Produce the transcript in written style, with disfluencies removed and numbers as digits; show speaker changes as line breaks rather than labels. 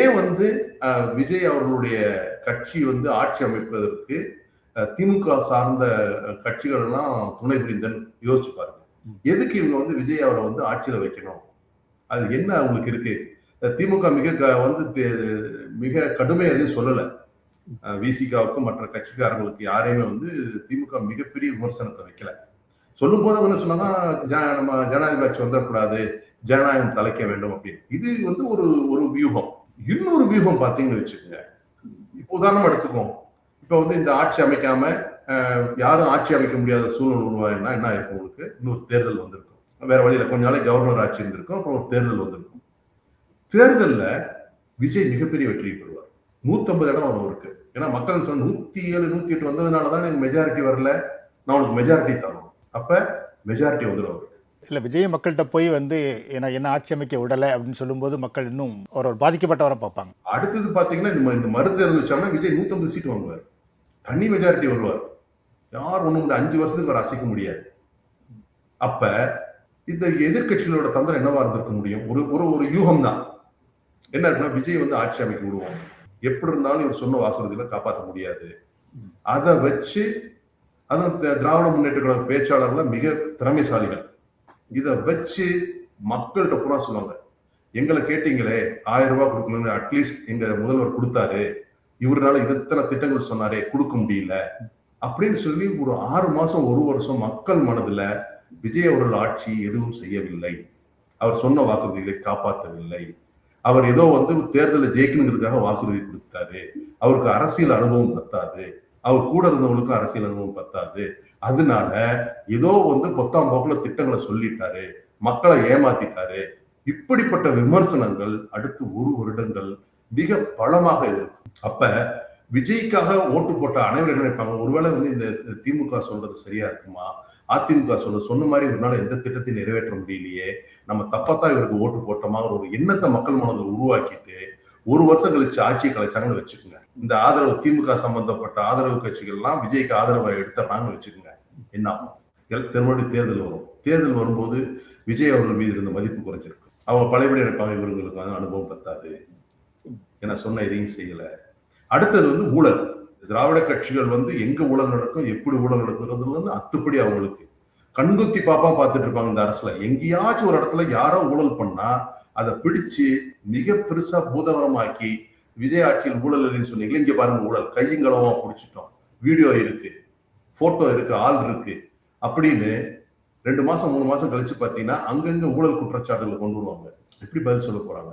ஏன் வந்து விஜய் அவர்களுடைய கட்சி வந்து ஆட்சி அமைப்பதற்கு திமுக சார்ந்த கட்சிகள் எல்லாம் துணை புரிந்தன்னு யோசிச்சு பாருங்க. எதுக்கு இவங்க வந்து விஜய் அவரை வந்து ஆட்சியில வைக்கணும்? அது என்ன அவங்களுக்கு இருக்கு? திமுக மிக கடுமையா எதுவும் சொல்லல. விசிகாவுக்கும் மற்ற கட்சிக்காரங்களுக்கு யாரையுமே வந்து திமுக மிகப்பெரிய விமர்சனத்தை வைக்கல. சொல்லும் போது அவங்க என்ன சொன்னாங்க, நம்ம ஜனாதிபதி ஆட்சி வந்துடக்கூடாது, ஜனநாயகம் தலைக்க வேண்டும் அப்படின்னு. இது வந்து ஒரு ஒரு வியூகம். இன்னொரு வியூகம் பாத்தீங்கன்னு வச்சுக்கோங்க. இப்போ உதாரணமா எடுத்துக்கோம். இப்ப வந்து இந்த ஆட்சி அமைக்காம யாரும் ஆட்சி அமைக்க முடியாத சூழ்நிலை உருவாயினா என்ன இருக்கும்? உங்களுக்கு இன்னொரு தேர்தல் வந்திருக்கும். வேற வழியில கொஞ்ச நாளைக்கு கவர்னர் ஆட்சி இருந்திருக்கும், அப்புறம் ஒரு தேர்தல் வந்திருக்கும். தேர்தல்ல விஜய் மிகப்பெரிய வெற்றி பெறுவார். 150 இடம் வரும் அவருக்கு. ஏன்னா மக்கள் சொன்ன 107, 108 வந்ததுனாலதான் எனக்கு மெஜாரிட்டி வரல, நான் உனக்கு மெஜாரிட்டி தரணும். அப்ப மெஜாரிட்டி வந்துடும் அவருக்கு.
இல்ல விஜய் மக்கள்கிட்ட போய் வந்து என்ன ஆட்சி அமைக்க விடலை அப்படின்னு சொல்லும்போது மக்கள் இன்னும் ஒரு பாதிக்கப்பட்டவரை பார்ப்பாங்க.
அடுத்தது பாத்தீங்கன்னா இந்த மறுதேர்தல் வச்சோம்னா விஜய் 150 சீட் வாங்குவார், தனி மெஜாரிட்டி வருவார். யார் ஒண்ணு 5 வருஷத்துக்கு அவர் அசைக்க முடியாது. அப்ப இந்த எதிர்கட்சிகளோட தந்திரம் என்னவா இருந்திருக்க முடியும்? ஒரு யூகம் தான். என்ன இருக்குன்னா, விஜய் வந்து ஆட்சி அமைக்க விடுவோம், எப்படி இருந்தாலும் இவர் சொன்ன வாக்குறுதிகளை காப்பாற்ற முடியாது. அதை வச்சு அதுவும் திராவிட முன்னேற்ற கழக பேச்சாளர்கள் மிக திறமைசாலிகள். இதை வச்சு மக்கள்கிட்ட பூரா சொல்லுவாங்க, எங்களை கேட்டீங்களே 1000 ரூபாய் கொடுக்கணும்னு அட்லீஸ்ட் எங்க முதல்வர் கொடுத்தாரு, இவரால் இத்தனை திட்டங்கள் சொன்னாரே கொடுக்க முடியல அப்படின்னு சொல்லி ஒரு 6 மாசம் 1 வருஷம் மக்கள் மனதுல விஜய் அவர்கள் ஆட்சி எதுவும் செய்யவில்லை, அவர் சொன்ன வாக்குறுதிகளை காப்பாற்றவில்லை, அவர் ஏதோ வந்து தேர்தலில் ஜெயிக்கணுங்கிறதுக்காக வாக்குறுதி கொடுத்துட்டாரு, அவருக்கு அரசியல் அனுபவம் பத்தாது, அவர் கூட இருந்தவங்களுக்கும் அரசியல் அனுபவம் பத்தாது, அதனால ஏதோ வந்து பொத்தாம் போக்குல திட்டங்களை சொல்லிட்டாரு, மக்களை ஏமாத்திட்டாரு. இப்படிப்பட்ட விமர்சனங்கள் அடுத்து 1 வருடங்கள் மிக பலமாக இருக்கும். அப்ப விஜய்க்காக ஓட்டு போட்ட அனைவரும் என்ன நினைப்பாங்க, ஒருவேளை வந்து இந்த திமுக சொல்றது சரியா இருக்குமா, அதிமுக சொன்ன மாதிரி ஒரு நாள் எந்த திட்டத்தையும் நிறைவேற்ற முடியலையே, நம்ம தப்பத்தான் இவருக்கு ஓட்டு போட்டோமா ஒரு எண்ணத்தை மக்கள் மனதில் உருவாக்கிட்டு 1 வருஷம் கழிச்சு ஆட்சியை கலைச்சாங்கன்னு வச்சுக்கோங்க. இந்த ஆதரவு திமுக சம்பந்தப்பட்ட ஆதரவு கட்சிகள்லாம் விஜய்க்கு ஆதரவை எடுத்துறாங்கன்னு வச்சுக்கோங்க. என்ன ஆகும்? மறுபடியும் தேர்தல் வரும். தேர்தல் வரும்போது விஜய் அவர்கள் மீது இருந்த மதிப்பு குறைஞ்சிருக்கும். அவங்க பழையபடி நினைப்பாங்க, இவங்களுக்கு அனுபவம் பத்தாது, ஏன்னா சொன்ன எதையும் செய்யல. அடுத்தது வந்து ஊழல். திராவிட கட்சிகள் வந்து எங்க ஊழல் நடக்கும், எப்படி ஊழல் நடக்குறதுல இருந்து அத்துப்படி அவங்களுக்கு கண்குத்தி பாப்பா பார்த்துட்டு இருப்பாங்க. இந்த அரசுல எங்கேயாச்சும் ஒரு இடத்துல யாரோ ஊழல் பண்ணா அதை பிடிச்சு மிக பெருசா பூதகரமாக்கி, விஜய் ஆட்சியில் ஊழல் இல்லைன்னு சொன்னீங்களே, இங்க பாருங்க ஊழல், கையங்களவா பிடிச்சிட்டோம், வீடியோ இருக்கு, போட்டோ இருக்கு, ஆள் இருக்கு அப்படின்னு 2 மாசம் 3 மாசம் கழிச்சு பாத்தீங்கன்னா அங்கங்க ஊழல் குற்றச்சாட்டுகளை கொண்டு வருவாங்க. எப்படி பதில் சொல்ல போறாங்க?